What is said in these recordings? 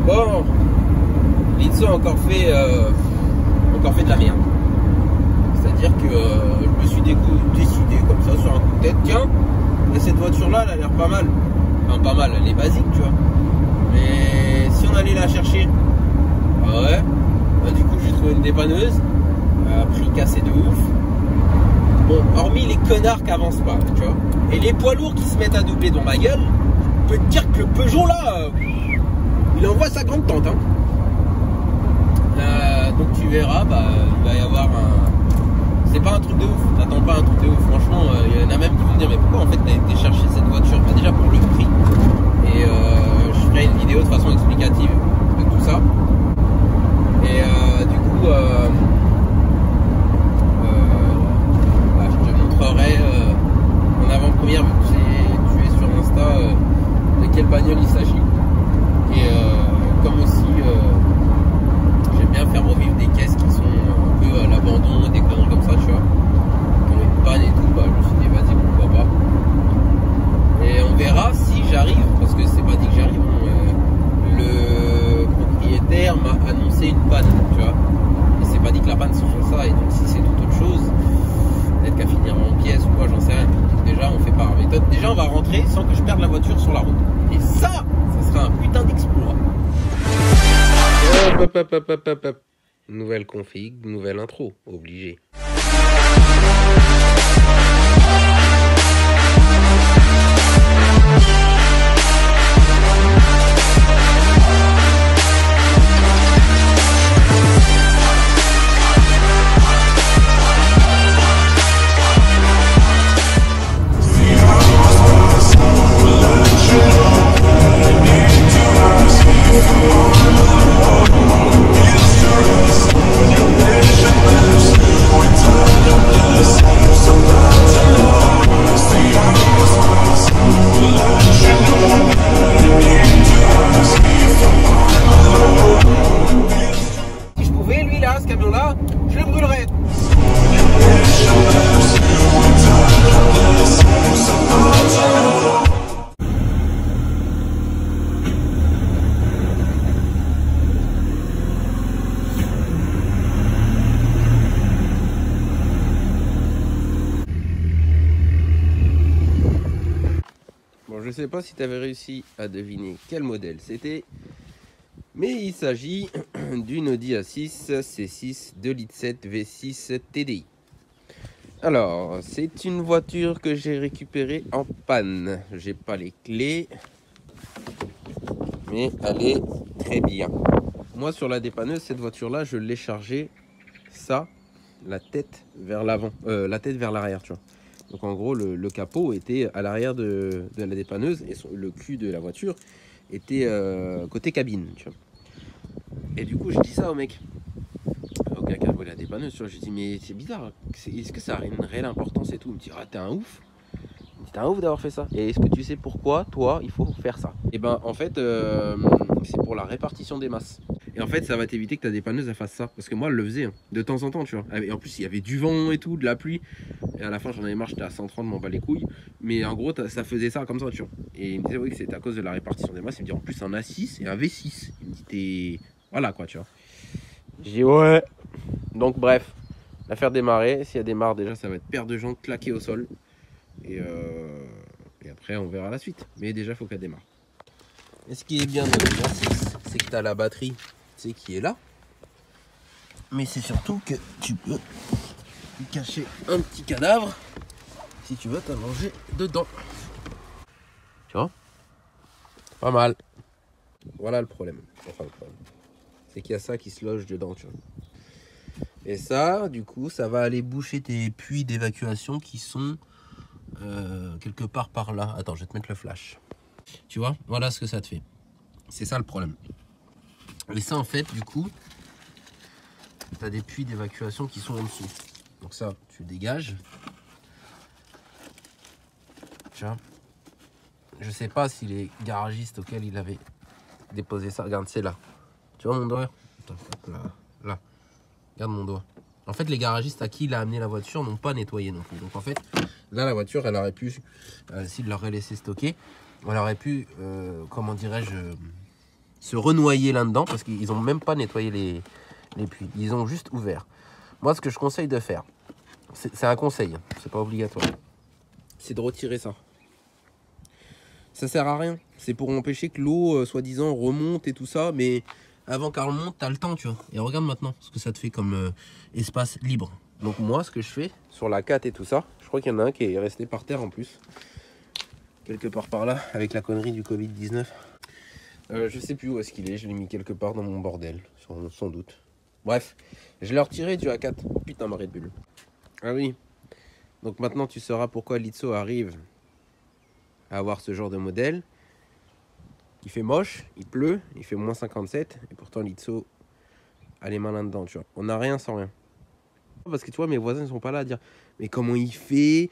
Bon, Linso a encore fait de la merde. C'est-à-dire que je me suis décidé comme ça sur un coup de tête, tiens, et cette voiture-là, elle a l'air pas mal. Enfin, pas mal, elle est basique, tu vois. Mais si on allait la chercher, ah ouais, bah, du coup, j'ai trouvé une dépanneuse, à prix cassé de ouf. Bon, hormis les connards qui avancent pas, tu vois, et les poids lourds qui se mettent à doubler dans ma gueule, je peux te dire que le Peugeot là, il envoie sa grande tante, hein. Donc tu verras, bah, il va y avoir un... C'est pas un truc de ouf, t'attends pas un truc de ouf. Franchement, il y en a même qui vont dire mais pourquoi en fait t'as été chercher cette voiture? Bah, déjà pour le prix. Et je ferai une vidéo de façon explicative de tout ça. Et du coup, bah, je te montrerai en avant-première, vu que tu es sur Insta, de quelle bagnole il s'agit. Et comme aussi... j'aime bien faire revivre des caisses qui sont un peu à l'abandon, des conneries comme ça, tu vois. Qui ont une panne et tout, bah, je me suis dit, vas-y, pourquoi pas. Et on verra si j'arrive, parce que c'est pas dit que j'arrive. Le propriétaire m'a annoncé une panne, tu vois. Et c'est pas dit que la panne se fait ça, et donc si c'est toute autre chose, peut-être qu'à finir en pièces ou quoi, j'en sais rien. Donc déjà, on fait par méthode. Déjà, on va rentrer sans que je perde la voiture sur la route. Et ça sera un putain d'exploit. Hop, hop, hop, hop, hop, hop. Nouvelle config, nouvelle intro, obligé. Je sais pas si tu avais réussi à deviner quel modèle c'était, mais il s'agit d'une Audi A6 C6 2,7 litres V6 TDI. Alors, c'est une voiture que j'ai récupérée en panne. J'ai pas les clés, mais elle est très bien. Moi, sur la dépanneuse, cette voiture-là, je l'ai chargée, ça, la tête vers l'avant, la tête vers l'arrière, tu vois. Donc en gros, le capot était à l'arrière de la dépanneuse et le cul de la voiture était côté cabine, tu vois. Et du coup, je dis ça au mec, au gars qui a volé la dépanneuse, tu vois. Je dis mais c'est bizarre, est-ce que ça a une réelle importance et tout? Il me dit ah t'es un ouf. T'es un ouf d'avoir fait ça. Et est-ce que tu sais pourquoi toi il faut faire ça? Et ben en fait c'est pour la répartition des masses. Et en fait ça va t'éviter que ta dépanneuse elle fasse ça. Parce que moi elle le faisait hein, de temps en temps tu vois. Et en plus il y avait du vent et tout, de la pluie. Et à la fin j'en avais marre, j'étais à 130, m'en bats les couilles. Mais en gros ça faisait ça comme ça tu vois. Et il me disait oui que c'était à cause de la répartition des masses. Il me dit en plus un A6 et un V6. Il me dit t'es... Voilà quoi tu vois. J'ai dit ouais. Donc bref, la faire démarrer. Si elle démarre déjà ça va être paire de jantes claquées au sol. Et après on verra la suite. Mais déjà il faut qu'elle démarre. Et ce qui est bien de l'A6, c'est que tu as la batterie, tu sais, qui est là. Mais c'est surtout que tu peux cacher un petit cadavre si tu veux t'allonger dedans. Tu vois? Pas mal. Voilà le problème. Enfin le problème. C'est qu'il y a ça qui se loge dedans, tu vois. Et ça, du coup, ça va aller boucher tes puits d'évacuation qui sont quelque part par là. Attends, je vais te mettre le flash. Tu vois, voilà ce que ça te fait. C'est ça le problème. Et ça, en fait, du coup, tu as des puits d'évacuation qui sont en dessous. Donc ça, tu dégages. Tu vois. Je sais pas si les garagistes auxquels il avait déposé ça, regarde, c'est là. Tu vois mon doigt? Attends, là. Regarde mon doigt. En fait, les garagistes à qui il a amené la voiture n'ont pas nettoyé non plus. Donc en fait, là, la voiture, elle aurait pu, s'il l'aurait laissé stocker, elle aurait pu, comment dirais-je, se renoyer là-dedans parce qu'ils n'ont même pas nettoyé les puits. Ils ont juste ouvert. Moi, ce que je conseille de faire, c'est un conseil, c'est pas obligatoire, c'est de retirer ça. Ça sert à rien. C'est pour empêcher que l'eau, soi-disant, remonte et tout ça. Mais avant qu'elle remonte, t'as le temps, tu vois. Et regarde maintenant ce que ça te fait comme espace libre. Donc moi, ce que je fais sur la 4 et tout ça, je crois qu'il y en a un qui est resté par terre en plus. Quelque part par là, avec la connerie du Covid-19. Je sais plus où est-ce qu'il est. Je l'ai mis quelque part dans mon bordel, sans doute. Bref, je l'ai retiré du A4. Putain, ma Red Bull. Ah oui. Donc maintenant, tu sauras pourquoi Litso arrive à avoir ce genre de modèle. Il fait moche, il pleut, il fait moins 57. Et pourtant, Litso a les mains là-dedans, tu vois. On n'a rien sans rien. Parce que tu vois, mes voisins ne sont pas là à dire mais comment il fait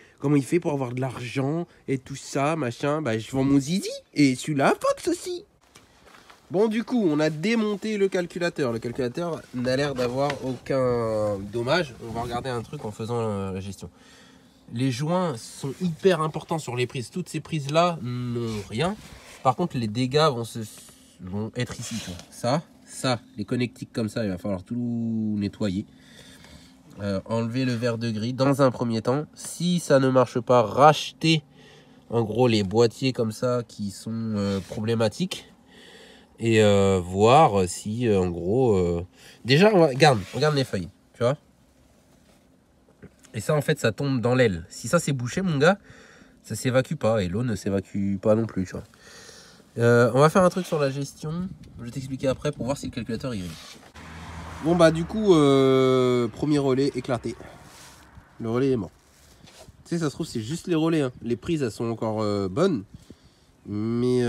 pour avoir de l'argent et tout ça, machin. Bah, je vends mon zizi et celui-là, Fox aussi. Bon, du coup, on a démonté le calculateur. Le calculateur n'a l'air d'avoir aucun dommage. On va regarder un truc en faisant la gestion. Les joints sont hyper importants sur les prises. Toutes ces prises-là n'ont rien. Par contre, les dégâts vont être ici. Tu vois. Ça, les connectiques comme ça, il va falloir tout nettoyer. Enlever le verre de gris dans un premier temps. Si ça ne marche pas, racheter en gros les boîtiers comme ça qui sont problématiques. Et voir si en gros... Déjà, regarde les feuilles. Tu vois. Et ça, en fait, ça tombe dans l'aile. Si ça c'est bouché, mon gars, ça s'évacue pas. Et l'eau ne s'évacue pas non plus, tu vois. On va faire un truc sur la gestion. Je vais t'expliquer après pour voir si le calculateur y est. Bon, bah, du coup, premier relais éclaté. Le relais est mort. Tu sais, ça se trouve, c'est juste les relais. Hein. Les prises, elles sont encore bonnes. Mais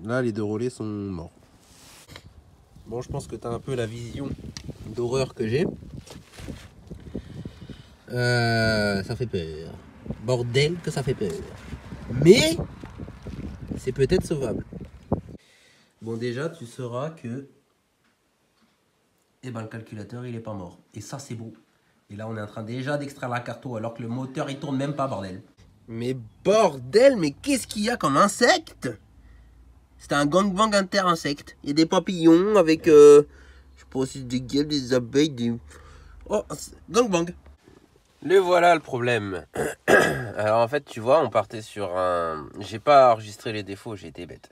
là, les deux relais sont morts. Bon, je pense que tu as un peu la vision d'horreur que j'ai. Ça fait peur. Bordel que ça fait peur. Mais c'est peut-être sauvable. Bon, déjà, tu sauras que le calculateur, il est pas mort. Et ça, c'est beau. Et là, on est en train déjà d'extraire la carte alors que le moteur, il tourne même pas, bordel. Mais bordel, mais qu'est-ce qu'il y a comme insecte? C'est un gangbang inter-insecte. Il y a des papillons avec, je sais pas si des guêpes, des abeilles, des... Oh, gangbang. Le voilà le problème. Alors en fait, tu vois, on partait sur un... J'ai pas enregistré les défauts, j'ai été bête.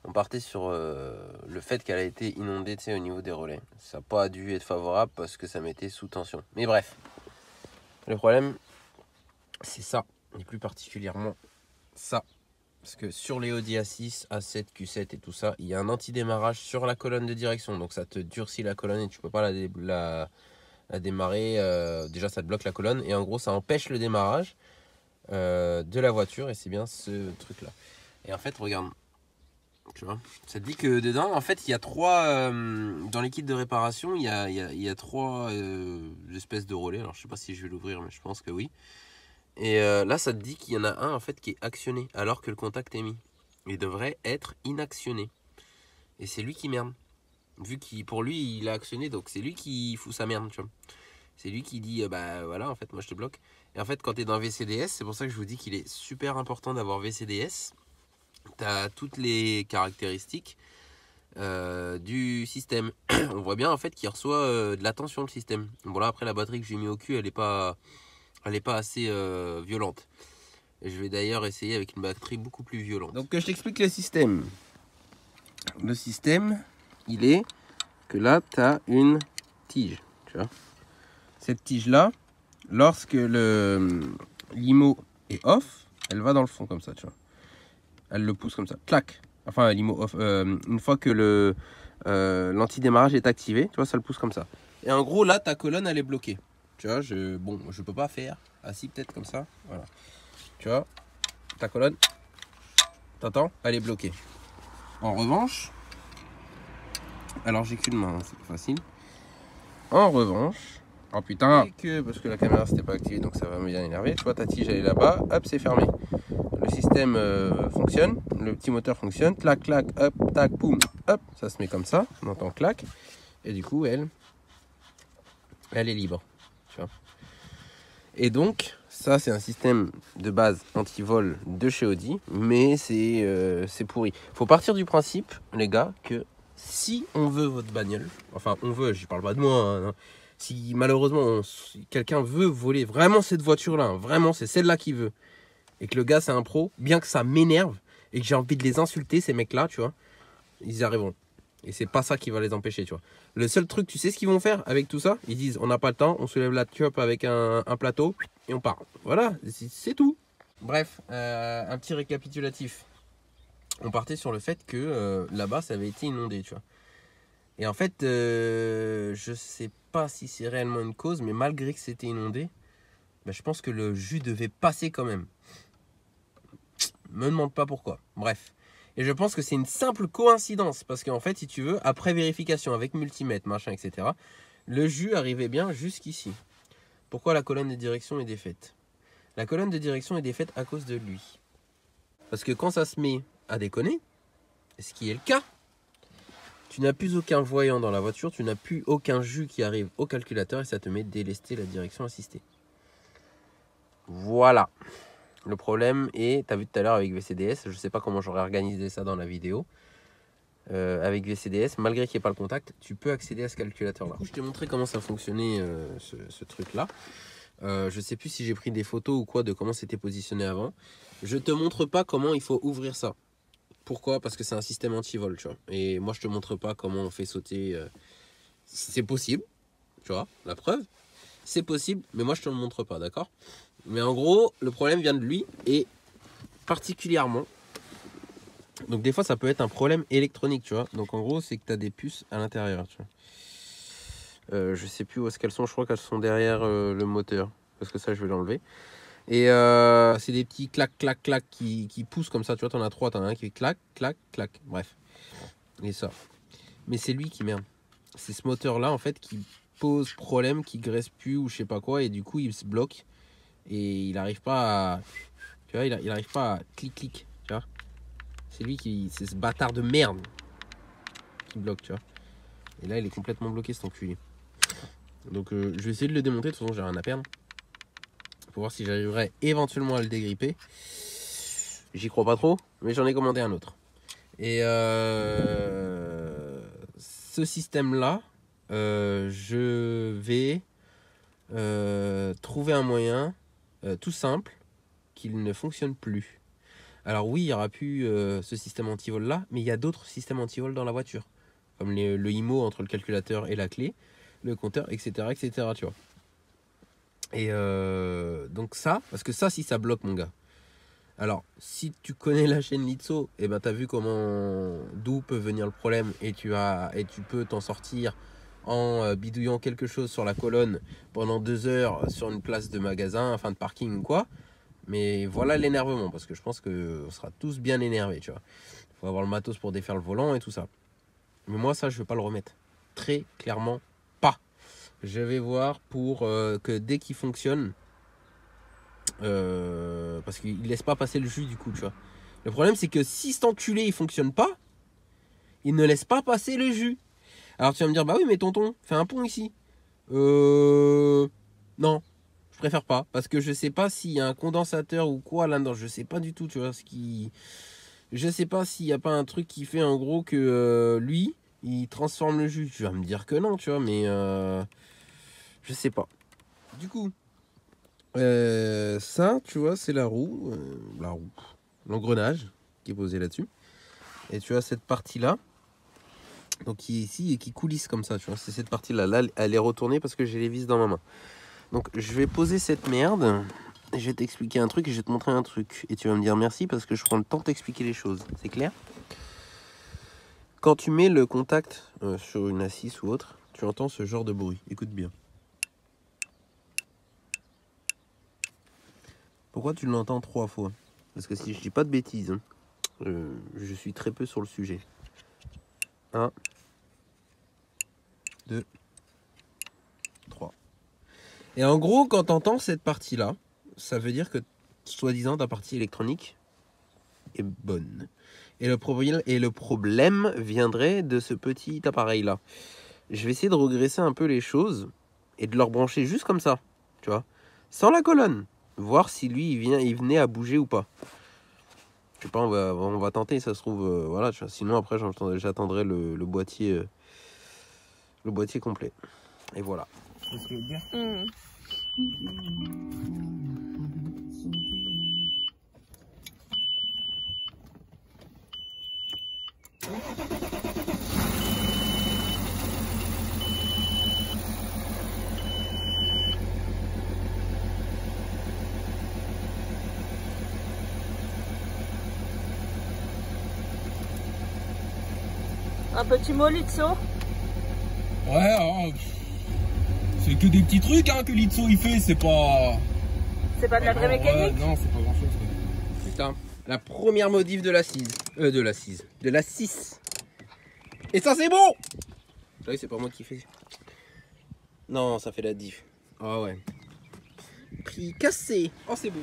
On partait sur le fait qu'elle a été inondée, tu sais, au niveau des relais. Ça n'a pas dû être favorable parce que ça mettait sous tension. Mais bref, le problème, c'est ça. Et plus particulièrement ça. Parce que sur les Audi A6, A7, Q7 et tout ça, il y a un anti-démarrage sur la colonne de direction. Donc ça te durcit la colonne et tu peux pas la démarrer. Déjà, ça te bloque la colonne. Et en gros, ça empêche le démarrage de la voiture. Et c'est bien ce truc-là. Et en fait, regarde. Tu vois, ça te dit que dedans, en fait, il y a trois... dans les kits de réparation, il y a trois espèces de relais. Alors, je sais pas si je vais l'ouvrir, mais je pense que oui. Et là, ça te dit qu'il y en a un en fait qui est actionné alors que le contact est mis. Il devrait être inactionné. Et c'est lui qui merde. Vu qu'il pour lui, il a actionné, donc c'est lui qui fout sa merde, tu vois. C'est lui qui dit, bah voilà, en fait, moi je te bloque. Et en fait, quand tu es dans VCDS, c'est pour ça que je vous dis qu'il est super important d'avoir VCDS. Tu as toutes les caractéristiques du système. On voit bien en fait qu'il reçoit de la tension, le système. Bon là, après, la batterie que j'ai mis au cul, elle est pas assez violente. Et je vais d'ailleurs essayer avec une batterie beaucoup plus violente. Donc je t'explique le système. Le système, il est que là, tu as une tige. Tu vois. Cette tige-là, lorsque le limo est off, elle va dans le fond comme ça. Tu vois. Elle le pousse comme ça. Clac. Enfin, limo off. Une fois que l'anti-démarrage est activé, tu vois, ça le pousse comme ça. Et en gros, là, ta colonne, elle est bloquée. Tu vois, je peux pas faire. Ah si, peut-être comme ça. Voilà. Tu vois, ta colonne, t'entends, elle est bloquée. En revanche, alors j'ai qu'une main, hein, c'est pas facile. En revanche, oh putain, parce que la caméra c'était pas activée, donc ça va me bien énerver. Tu vois, ta tige elle est là-bas, hop, c'est fermé. Le système fonctionne, le petit moteur fonctionne, clac, clac, hop, tac, boum, hop, ça se met comme ça, on entend clac, et du coup elle est libre. Tu vois. Et donc, Ça, c'est un système de base anti-vol de chez Audi, mais c'est pourri. Faut partir du principe, les gars, que si on veut votre bagnole, enfin on veut, je parle pas de moi, hein, si malheureusement quelqu'un veut voler vraiment cette voiture-là, hein, vraiment c'est celle-là qu'il veut, et que le gars c'est un pro, bien que ça m'énerve et que j'ai envie de les insulter, ces mecs-là, tu vois, ils y arriveront. Et c'est pas ça qui va les empêcher, tu vois. Le seul truc, tu sais ce qu'ils vont faire avec tout ça? Ils disent, on n'a pas le temps, on soulève la tuop avec un plateau et on part. Voilà, c'est tout. Bref, un petit récapitulatif. On partait sur le fait que là-bas, ça avait été inondé, tu vois. Et en fait, je sais pas si c'est réellement une cause, mais malgré que c'était inondé, bah, je pense que le jus devait passer quand même. Me demande pas pourquoi. Bref. Et je pense que c'est une simple coïncidence. Parce qu'en fait, si tu veux, après vérification avec multimètre, machin, etc., le jus arrivait bien jusqu'ici. Pourquoi la colonne de direction est défaite? La colonne de direction est défaite à cause de lui. Parce que quand ça se met à déconner, ce qui est le cas, tu n'as plus aucun voyant dans la voiture, tu n'as plus aucun jus qui arrive au calculateur et ça te met délester la direction assistée. Voilà. Le problème est, tu as vu tout à l'heure avec VCDS, je ne sais pas comment j'aurais organisé ça dans la vidéo. Avec VCDS, malgré qu'il n'y ait pas le contact, tu peux accéder à ce calculateur-là. Je t'ai montré comment ça fonctionnait ce truc-là. Je ne sais plus si j'ai pris des photos ou quoi de comment c'était positionné avant. Je ne te montre pas comment il faut ouvrir ça. Pourquoi? Parce que c'est un système anti-vol, tu vois. Et moi, je ne te montre pas comment on fait sauter. C'est possible, tu vois, la preuve. C'est possible, mais moi, je ne te le montre pas, d'accord? Mais en gros, le problème vient de lui et particulièrement. Donc des fois, ça peut être un problème électronique, tu vois. Donc en gros, c'est que tu as des puces à l'intérieur, tu vois. Je sais plus où est-ce qu'elles sont. Je crois qu'elles sont derrière le moteur. Parce que ça, je vais l'enlever. Et c'est des petits clac, clac, clac qui poussent comme ça. Tu vois, t'en as 3. T'en as un qui fait clac, clac, clac. Bref. Et ça. Mais c'est lui qui merde. C'est ce moteur-là, en fait, qui pose problème, qui graisse plus ou je sais pas quoi. Et du coup, il se bloque. Et il n'arrive pas à... Tu vois, il arrive pas à clic-clic. Tu vois. C'est lui qui... C'est ce bâtard de merde qui bloque, tu vois. Et là, il est complètement bloqué, cet enculé. Donc, je vais essayer de le démonter. De toute façon, j'ai rien à perdre. Pour voir si j'arriverai éventuellement à le dégripper. J'y crois pas trop, mais j'en ai commandé un autre. Et ce système-là, je vais trouver un moyen tout simple qu'il ne fonctionne plus. Alors oui, il n'y aura plus ce système anti-vol là, mais il y a d'autres systèmes anti-vol dans la voiture. Comme le IMO entre le calculateur et la clé, le compteur, etc. etc. tu vois. Et donc ça, parce que ça, si ça bloque, mon gars. Alors, si tu connais la chaîne Litso, et ben t'as vu d'où peut venir le problème et tu peux t'en sortir en bidouillant quelque chose sur la colonne pendant 2 heures sur une place de magasin, enfin de parking ou quoi. Mais voilà l'énervement, parce que je pense qu'on sera tous bien énervés, tu vois. Faut avoir le matos pour défaire le volant et tout ça. Mais moi, ça, je vais pas le remettre. Très clairement pas. Je vais voir pour que dès qu'il fonctionne, parce qu'il laisse pas passer le jus du coup, tu vois. Le problème, c'est que si cet enculé il fonctionne pas, il ne laisse pas passer le jus. Alors tu vas me dire, bah oui, mais tonton, fais un pont ici. Non, je préfère pas, parce que je sais pas s'il y a un condensateur ou quoi là-dedans. Je sais pas du tout, tu vois, je sais pas s'il y a pas un truc qui fait en gros que lui, il transforme le jus. Tu vas me dire que non, tu vois, mais je sais pas. Du coup, ça, tu vois, c'est la roue, l'engrenage qui est posé là-dessus. Et tu as cette partie-là, donc qui est ici et qui coulisse comme ça, tu vois. C'est cette partie-là. Là, elle est retournée parce que j'ai les vis dans ma main. Donc, je vais poser cette merde. Et je vais t'expliquer un truc et je vais te montrer un truc. Et tu vas me dire merci parce que je prends le temps de t'expliquer les choses. C'est clair? Quand tu mets le contact sur une assise ou autre, tu entends ce genre de bruit. Écoute bien. Pourquoi tu l'entends 3 fois? Parce que si je dis pas de bêtises, hein, je suis très peu sur le sujet. 1, 2, 3. Et en gros, quand tu entends cette partie-là, ça veut dire que, soi-disant, ta partie électronique est bonne. Et le problème viendrait de ce petit appareil-là. Je vais essayer de regresser un peu les choses et de leur brancher juste comme ça, tu vois, sans la colonne. voir si lui il venait à bouger ou pas. Je sais pas, on va tenter, ça se trouve, voilà, tu vois. Sinon après j'attendrai le boîtier complet. Et voilà. C'est ce que je veux dire. Un petit mot, Litso? Ouais, c'est que des petits trucs hein, que Litso il fait, c'est pas... C'est pas de la vraie mécanique? Non, c'est pas grand chose. Putain, la première modif de la 6. De la 6. Et ça c'est bon. Vous savez, c'est pas moi qui fais. Non, ça fait la diff. Ah ouais. Prix cassé. Oh, c'est beau.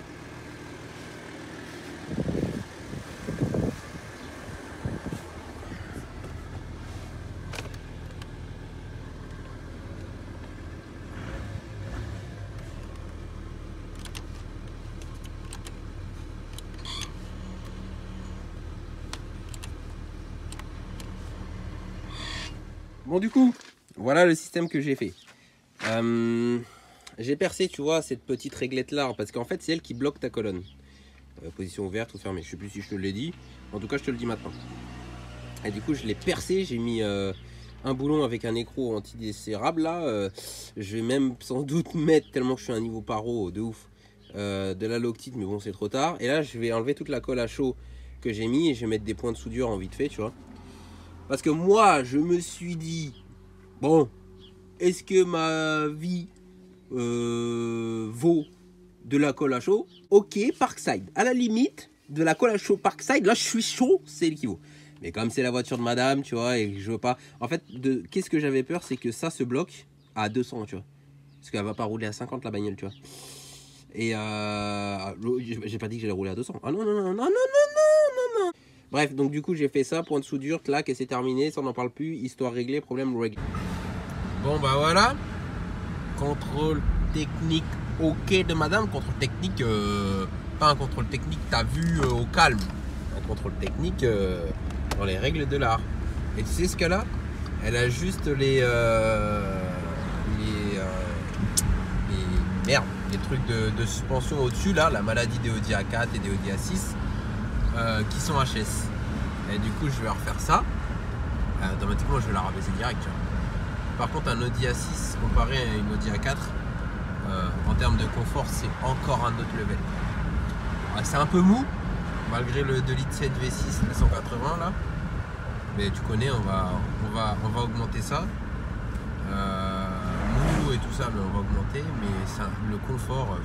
Bon, du coup, voilà le système que j'ai fait. J'ai percé, tu vois, cette petite réglette là, parce qu'en fait, c'est elle qui bloque ta colonne. Position ouverte ou fermée. Je sais plus si je te l'ai dit. En tout cas, je te le dis maintenant. Et du coup, je l'ai percé. J'ai mis un boulon avec un écrou antidécérable là. Je vais même sans doute mettre, tellement que je suis à un niveau paro de ouf, de la loctite, mais bon, c'est trop tard. Et là, je vais enlever toute la colle à chaud que j'ai mis et je vais mettre des points de soudure en vite fait, tu vois. Parce que moi, je me suis dit, bon, est-ce que ma vie vaut de la colle à chaud? Ok, Parkside. À la limite, de la colle à chaud Parkside, là, je suis chaud, c'est ce qu'il vaut. Mais comme c'est la voiture de madame, tu vois, et que je veux pas... En fait, qu'est-ce que j'avais peur, c'est que ça se bloque à 200, tu vois. Parce qu'elle va pas rouler à 50, la bagnole, tu vois. Et j'ai pas dit que j'allais rouler à 200. Ah non, non, non, non, non, non, non, non, non. Bref, donc du coup, j'ai fait ça, point de soudure, clac, et c'est terminé, ça on n'en parle plus, histoire réglée, problème réglé. Bon, bah voilà. Contrôle technique, ok de madame. Contrôle technique, pas un contrôle technique, t'as vu au calme. Un contrôle technique dans les règles de l'art. Et tu sais ce qu'elle a? Elle a juste les trucs de suspension au-dessus, là, la maladie des Audi A4 et des Audi A6 qui sont HS. Et du coup, je vais refaire ça. Automatiquement, je vais la rabaisser direct. Tu vois. Par contre, un Audi A6 comparé à une Audi A4, en termes de confort, c'est encore un autre level. C'est un peu mou, malgré le 2,7 litres V6 180 là. Mais tu connais, on va augmenter ça. Mou et tout ça, mais on va augmenter. Mais ça, le confort,